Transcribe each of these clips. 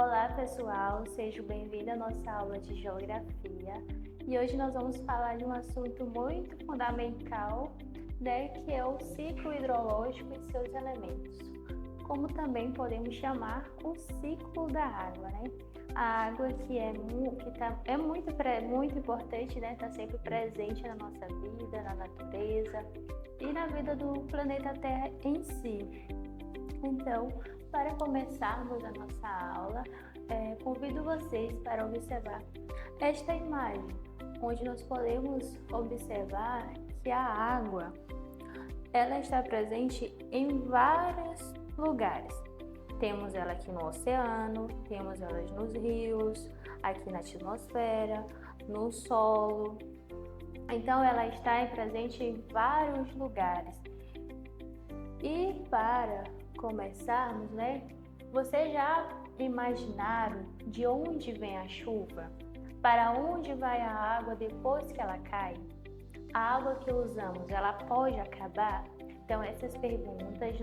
Olá pessoal, sejam bem-vindos à nossa aula de Geografia e hoje nós vamos falar de um assunto muito fundamental, que é o ciclo hidrológico e seus elementos, como também podemos chamar o ciclo da água, A água é muito importante, está sempre presente na nossa vida, na natureza e na vida do planeta Terra em si. Então, para começarmos a nossa aula, convido vocês para observar esta imagem, onde nós podemos observar que a água ela está presente em vários lugares. Temos ela aqui no oceano, temos ela nos rios, aqui na atmosfera, no solo. Então, ela está presente em vários lugares. E para começarmos, vocês já imaginaram de onde vem a chuva? Para onde vai a água depois que ela cai? A água que usamos, ela pode acabar? Então, essas perguntas,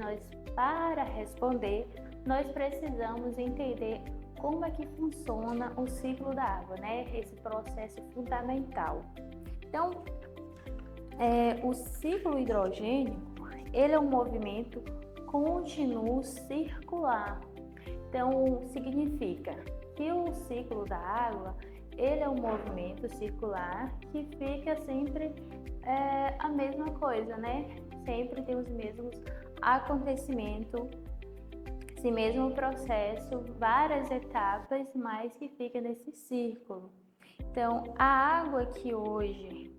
para responder, nós precisamos entender como é que funciona o ciclo da água, Esse processo fundamental. Então, o ciclo hidrogênico, ele é um movimento contínuo circular. Então, significa que o ciclo da água, ele é um movimento circular que fica sempre a mesma coisa, Sempre tem os mesmos acontecimentos, esse mesmo processo, várias etapas, mas que fica nesse círculo. Então, a água que hoje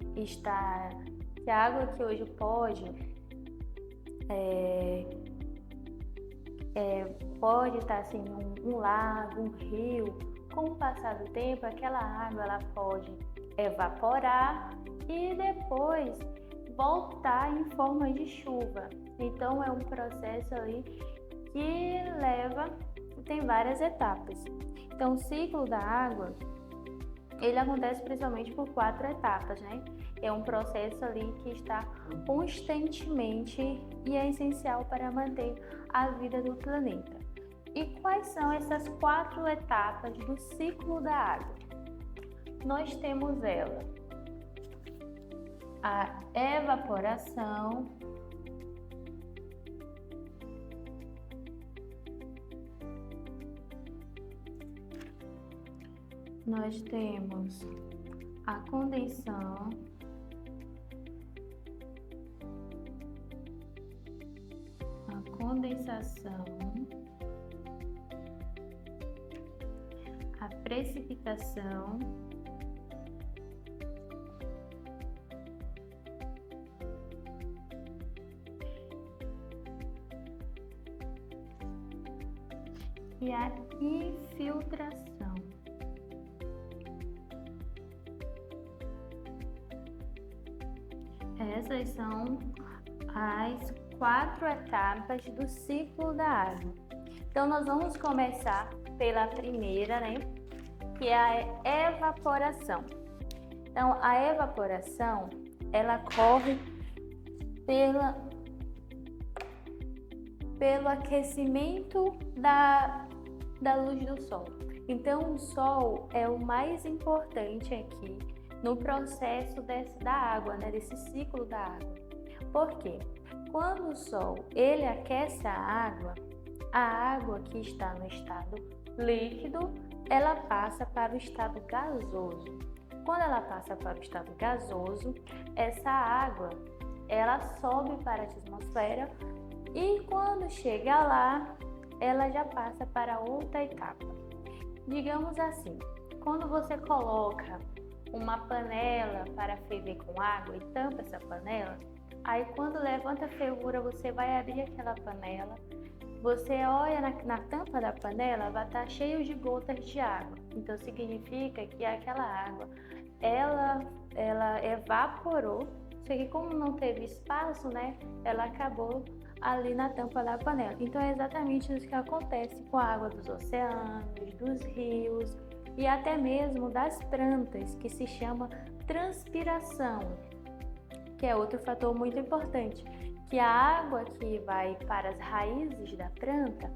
pode estar assim um lago, um rio. Com o passar do tempo, aquela água ela pode evaporar e depois voltar em forma de chuva. Então é um processo ali que tem várias etapas. Então o ciclo da água, ele acontece principalmente por 4 etapas, É um processo ali que está constantemente e é essencial para manter a vida do planeta. E quais são essas 4 etapas do ciclo da água? Nós temos ela, a evaporação, nós temos a condensação, a precipitação, e a infiltração. Essas são as 4 etapas do ciclo da água. Então, nós vamos começar pela primeira, que é a evaporação. Então, a evaporação, ela ocorre pelo aquecimento da luz do sol. Então, o sol é o mais importante aqui no processo da água, desse ciclo da água. Por quê? Quando o sol ele aquece a água que está no estado líquido, ela passa para o estado gasoso. Quando ela passa para o estado gasoso, essa água ela sobe para a atmosfera e quando chega lá, ela já passa para outra etapa. Digamos assim, quando você coloca uma panela para ferver com água e tampa essa panela, aí quando levanta a fervura, você vai abrir aquela panela, você olha na tampa da panela, vai estar cheio de gotas de água. Então significa que aquela água, ela evaporou, só que como não teve espaço, ela acabou ali na tampa da panela. Então é exatamente isso que acontece com a água dos oceanos, dos rios e até mesmo das plantas, que se chama transpiração, que é outro fator muito importante, que a água que vai para as raízes da planta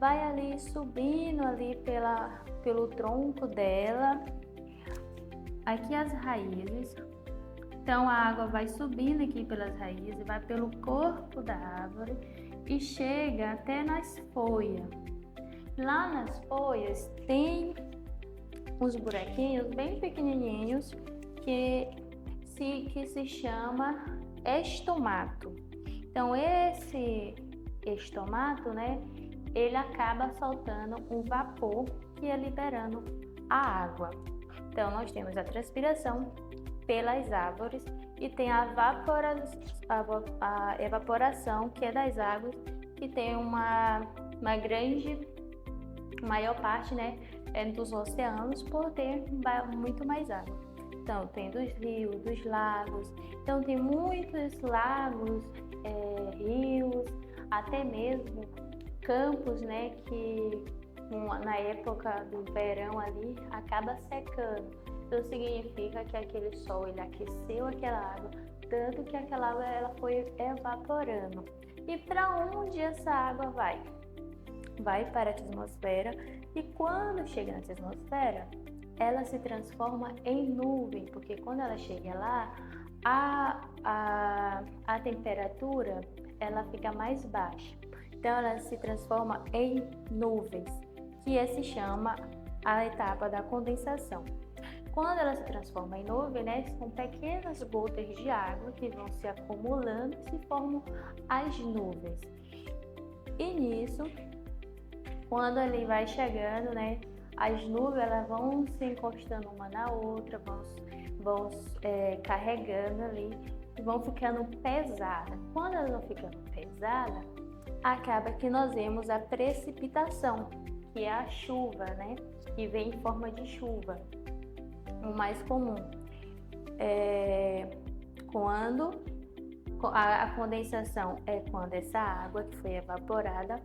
vai ali subindo ali pelo tronco dela, aqui as raízes. Então a água vai subindo aqui pelas raízes, vai pelo corpo da árvore e chega até nas folhas. Lá nas folhas tem uns buraquinhos bem pequenininhos que se chama estomato. Então esse estomato, né, ele acaba soltando um vapor que é liberando a água. Então nós temos a transpiração pelas árvores e tem a evaporação, que é das águas, que tem uma grande maior parte, né, dos oceanos, por ter muito mais água. Então tem dos rios, dos lagos. Então tem muitos lagos, rios, até mesmo campos, né, que na época do verão ali acaba secando. Então significa que aquele sol ele aqueceu aquela água, tanto que aquela água ela foi evaporando. E para onde essa água vai? Vai para a atmosfera, e quando chega na atmosfera, ela se transforma em nuvem, porque quando ela chega lá, a temperatura ela fica mais baixa. Então ela se transforma em nuvens, que se chama a etapa da condensação. Quando ela se transforma em nuvem, né, são pequenas gotas de água que vão se acumulando e se formam as nuvens. E nisso, quando ele vai chegando, né, as nuvens elas vão se encostando uma na outra, vão carregando ali e vão ficando pesadas. Quando elas vão ficando pesadas, acaba que nós vemos a precipitação, que é a chuva, né, que vem em forma de chuva. O mais comum quando a condensação é quando essa água que foi evaporada,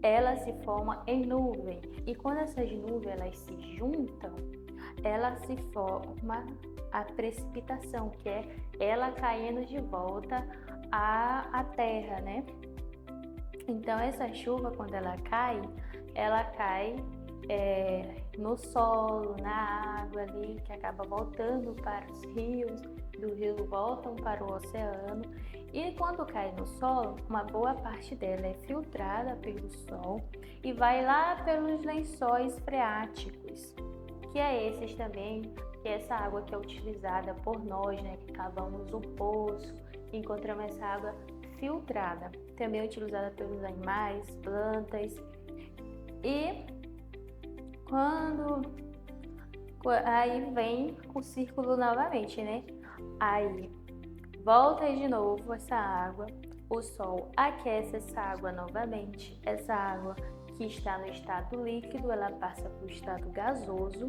ela se forma em nuvem, e quando essas nuvens elas se juntam, ela se forma a precipitação, que é ela caindo de volta à terra, né? Então essa chuva, quando ela cai no solo, na água ali, que acaba voltando para os rios, do rio voltam para o oceano. E quando cai no solo, uma boa parte dela é filtrada pelo sol e vai lá pelos lençóis freáticos, que é esses também, que é essa água que é utilizada por nós, né, que cavamos um poço, encontramos essa água filtrada, também é utilizada pelos animais, plantas. E aí vem o círculo novamente, né? Aí volta de novo essa água, o sol aquece essa água novamente, essa água que está no estado líquido, ela passa para o estado gasoso.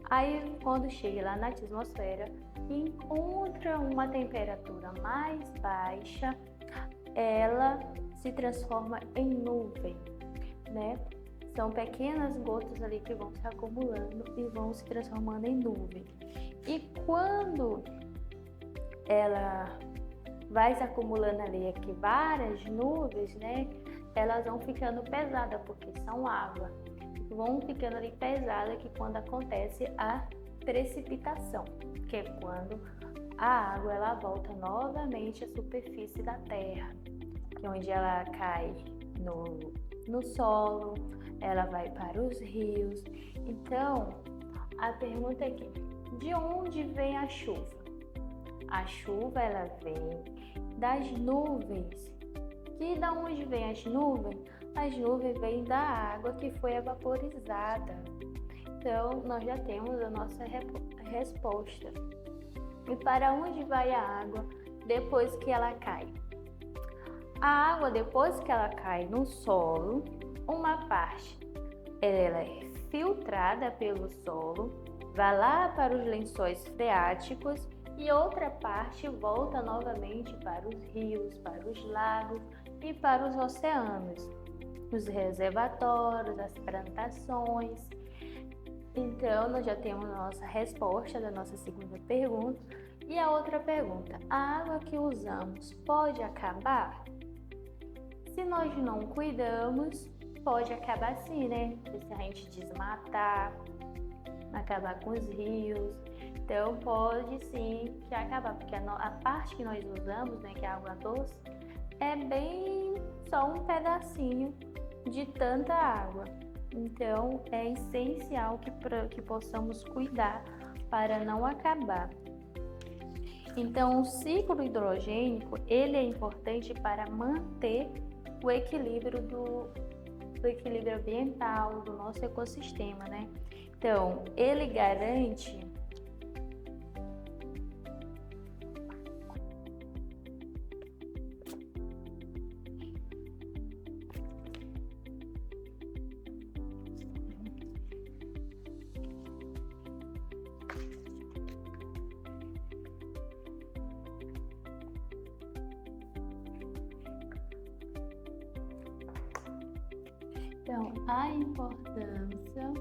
Aí quando chega lá na atmosfera, encontra uma temperatura mais baixa, ela se transforma em nuvem, né? São pequenas gotas ali que vão se acumulando e vão se transformando em nuvem. E quando ela vai se acumulando ali aqui várias nuvens, né? Elas vão ficando pesadas porque são água. Vão ficando ali pesadas que quando acontece a precipitação, que é quando a água ela volta novamente à superfície da terra, que é onde ela cai no solo, ela vai para os rios. Então, a pergunta é aqui, de onde vem a chuva? A chuva ela vem das nuvens. E da onde vem as nuvens? As nuvens vêm da água que foi evaporizada. Então, nós já temos a nossa resposta. E para onde vai a água depois que ela cai? A água, depois que ela cai no solo, uma parte ela é filtrada pelo solo, vai lá para os lençóis freáticos e outra parte volta novamente para os rios, para os lagos e para os oceanos, os reservatórios, as plantações. Então, nós já temos a nossa resposta da nossa segunda pergunta. E a outra pergunta, a água que usamos pode acabar? Se nós não cuidamos, pode acabar assim, né? Se a gente desmatar, acabar com os rios. Então pode sim que acabar, porque a parte que nós usamos, né, que é a água doce, é bem só um pedacinho de tanta água. Então é essencial que possamos cuidar para não acabar. Então o ciclo hidrogênico ele é importante para manter o equilíbrio ambiental do nosso ecossistema, né? Então ele garante a importância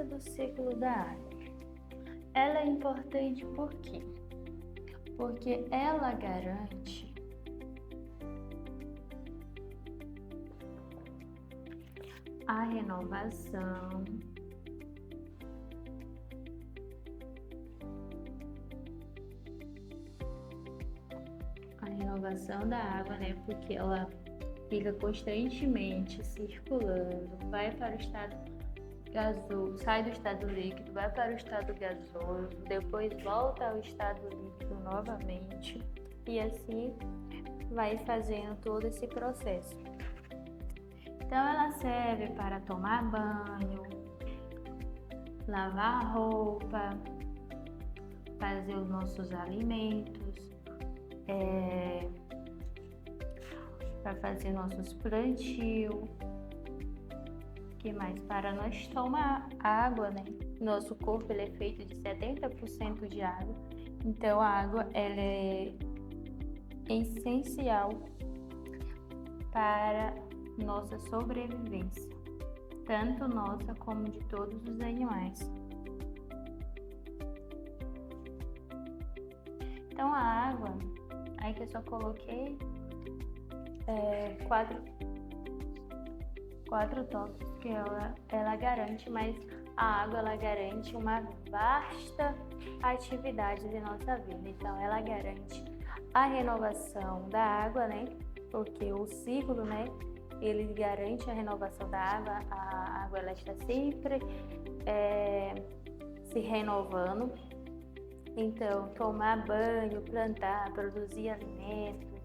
do ciclo da água. Ela é importante por quê? Porque ela garante a renovação da água, né? Porque ela fica constantemente circulando, vai para o estado gasoso, sai do estado líquido, vai para o estado gasoso, depois volta ao estado líquido novamente e assim vai fazendo todo esse processo. Então ela serve para tomar banho, lavar a roupa, fazer os nossos alimentos, para fazer nossos plantios. Que mais? Para nós tomar água, né? Nosso corpo ele é feito de 70% de água, então a água ela é essencial para nossa sobrevivência, tanto nossa como de todos os animais. Então a água, aí que eu só coloquei quatro tópicos que ela garante, mas a água ela garante uma vasta atividade de nossa vida. Então ela garante a renovação da água, né? Porque o ciclo, né? Ele garante a renovação da água. A água ela está sempre se renovando. Então tomar banho, plantar, produzir alimentos,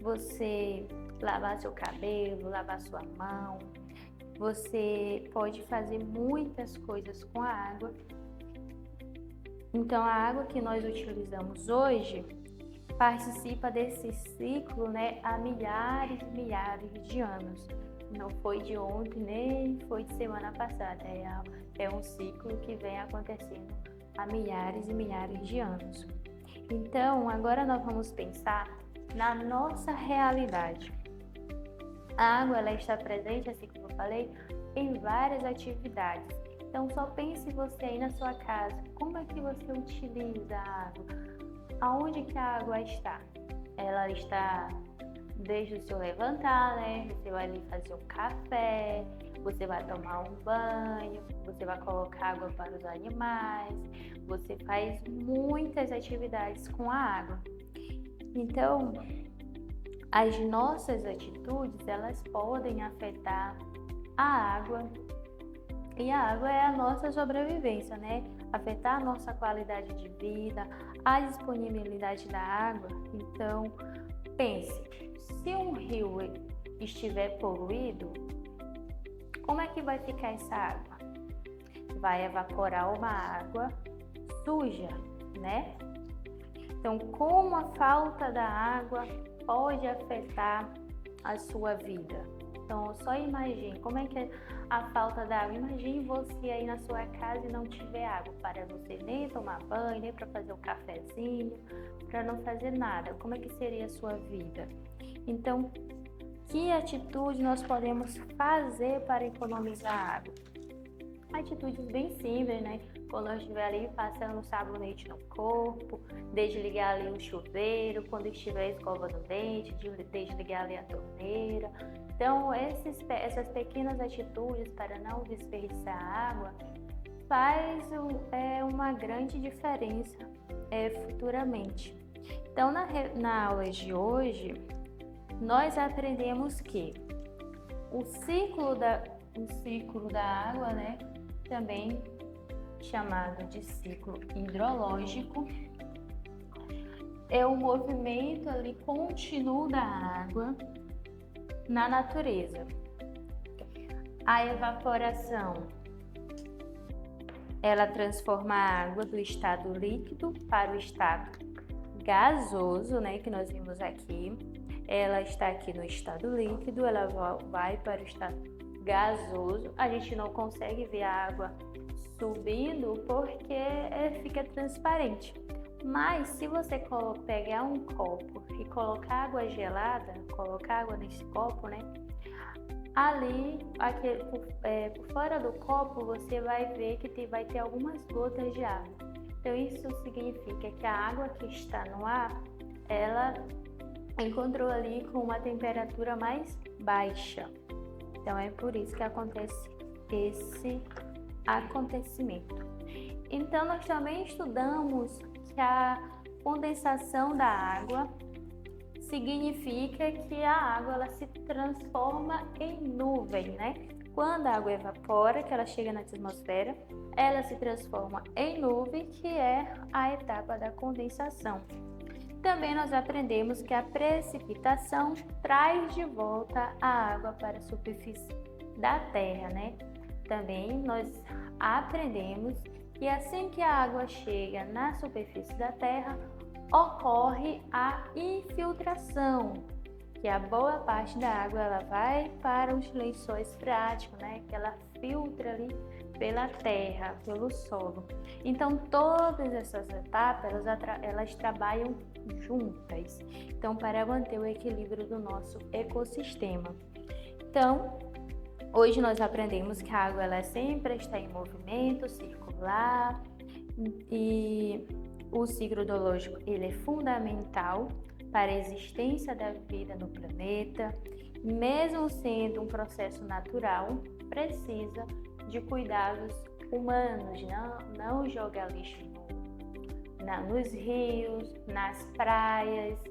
você lavar seu cabelo, lavar sua mão. Você pode fazer muitas coisas com a água. Então, a água que nós utilizamos hoje participa desse ciclo, né, há milhares e milhares de anos. Não foi de ontem, nem foi de semana passada. É um ciclo que vem acontecendo há milhares e milhares de anos. Então, agora nós vamos pensar na nossa realidade. A água ela está presente, assim como eu falei, em várias atividades. Então só pense você aí na sua casa, como é que você utiliza a água? Aonde que a água está? Ela está desde o seu levantar, né? Você vai ali fazer um café, você vai tomar um banho, você vai colocar água para os animais, você faz muitas atividades com a água. Então, as nossas atitudes, elas podem afetar a água, e a água é a nossa sobrevivência, né? Afetar a nossa qualidade de vida, a disponibilidade da água. Então, pense, se um rio estiver poluído, como é que vai ficar essa água? Vai evaporar uma água suja, né? Então, como a falta da água pode afetar a sua vida? Então, só imagine como é que é a falta d'água. Imagine você aí na sua casa e não tiver água para você nem tomar banho, nem para fazer um cafezinho, para não fazer nada. Como é que seria a sua vida? Então, que atitude nós podemos fazer para economizar água? Atitudes bem simples, né? Quando eu estiver ali passando sabonete no corpo, desligar ali o chuveiro, quando estiver escovando o dente, desligar ali a torneira. Então, essas pequenas atitudes para não desperdiçar água faz uma grande diferença futuramente. Então, na aula de hoje, nós aprendemos que o ciclo da água, né, também chamado de ciclo hidrológico, é o movimento ali contínuo da água na natureza. A evaporação, ela transforma a água do estado líquido para o estado gasoso, né, que nós vimos aqui. Ela está aqui no estado líquido, ela vai para o estado gasoso. A gente não consegue ver a água subindo porque fica transparente. Mas se você pegar um copo e colocar água gelada, colocar água nesse copo, né? Ali, por fora do copo, você vai ver que vai ter algumas gotas de água. Então isso significa que a água que está no ar, ela encontrou ali com uma temperatura mais baixa. Então é por isso que acontece esse acontecimento. Então nós também estudamos que a condensação da água significa que a água ela se transforma em nuvem, né? Quando a água evapora, que ela chega na atmosfera, ela se transforma em nuvem, que é a etapa da condensação. Também nós aprendemos que a precipitação traz de volta a água para a superfície da Terra, né? Também nós aprendemos que assim que a água chega na superfície da Terra, ocorre a infiltração, que a boa parte da água ela vai para os lençóis freáticos, né? Que ela filtra ali pela terra, pelo solo. Então, todas essas etapas, elas trabalham juntas, então, para manter o equilíbrio do nosso ecossistema. Então, hoje nós aprendemos que a água ela sempre está em movimento circular e o ciclo hidrológico ele é fundamental para a existência da vida no planeta. Mesmo sendo um processo natural, precisa de cuidados humanos, não jogar lixo nos rios, nas praias.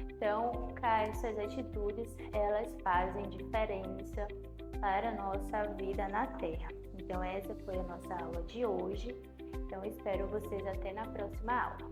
Então, essas atitudes, elas fazem diferença para a nossa vida na Terra. Então, essa foi a nossa aula de hoje. Então, espero vocês até na próxima aula.